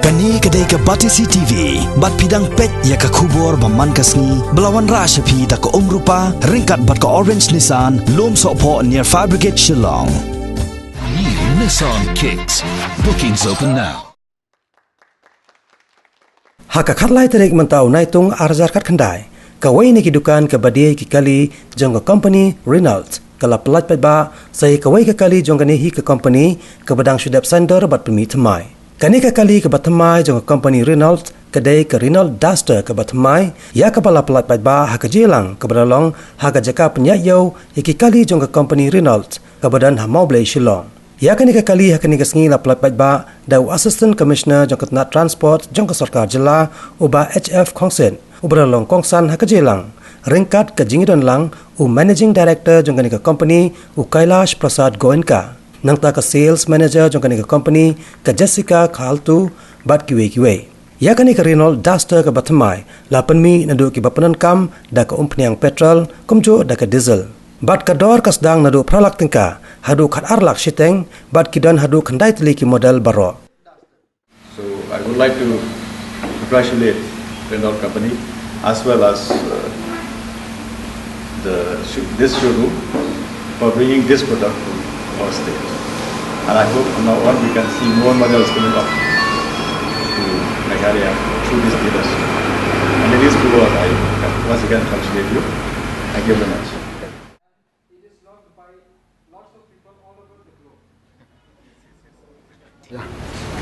Kani kedai ke Batisi TV, bat pidang pet ya ke kubur baman kasni, belawan rasa pi da ke rupa, ringkat bat ke orange Nissan, lom sokpo near Fire Brigade Shillong. New Nissan Kicks. Bookings open now. Haka khatlai terek mentau naitung arjar kat khandai. Kawai ni kidukan ke badai ki kali jong ke company Renault. Kala pelat Paidbah, saya kawai ke kali jong kani hi ke company ke badang sudap sender bat pemi Thymmai. Kani ke kali ke bat Thymmai jong ke company Renault kedai ke Renault Duster ke bat Thymmai ya kepala pelat Paidbah haka jelang ke badalong haka jaka penyayau ya ki kali jong ke company Renault ke badan hamau blai Shillong. Ya kani ke kali haka ni ke sengi la pelat Paidbah dau assistant commissioner jong ke tenat transport jong ke sarkar jela uba HF Kongsen ubadalong Kongsan haka jelang ringkat ke jingidon lang u managing director jong kani ke company u Kailash Prasad Goenka. Nang ta ka sales manager jong kani ka company ka Jessica Khaltu bat kiwe. Ya kani ka Renault Duster ka Thymmai la penmi nadu ki bapanan kam da ka umpniang petrol kumjo da ka diesel. Bat ka dor ka sedang nadu pralak tingka hadu khat arlak shiteng bat kidan hadu khandai tli ki model baro. So I would like to congratulate Renault company as well as this showroom for bringing this product to our state. And I hope from now on we can see more models coming up to Meghalaya through this dealership. And it is true, I once again congratulate you. Thank you very much. Yeah.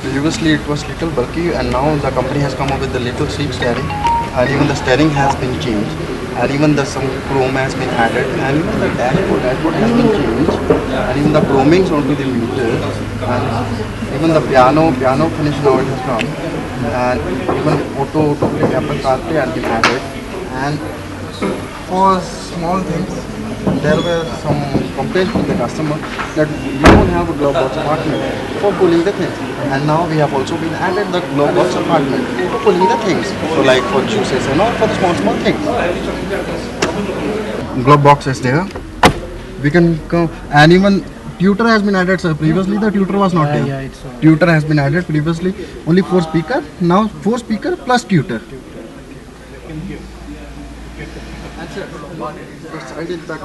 Previously it was little bulky and now the company has come up with the little sleek steering and even the steering has been changed and even some chrome has been added and even the dashboard has been changed and even the chromings onto the meters and even the piano finish now it has come and even auto play Apple CarPlay has been added and for small things there were some complaints from the customer that we don't have a glove box apartment for pulling the things and now we have also been added the glove box apartment for pulling the things so like for juices and all for the small things. Glove box is there, we can come and even tutor has been added sir. Previously the tutor was not there. Tutor has been added previously only 4 speaker, now 4 speaker plus tutor. I did that.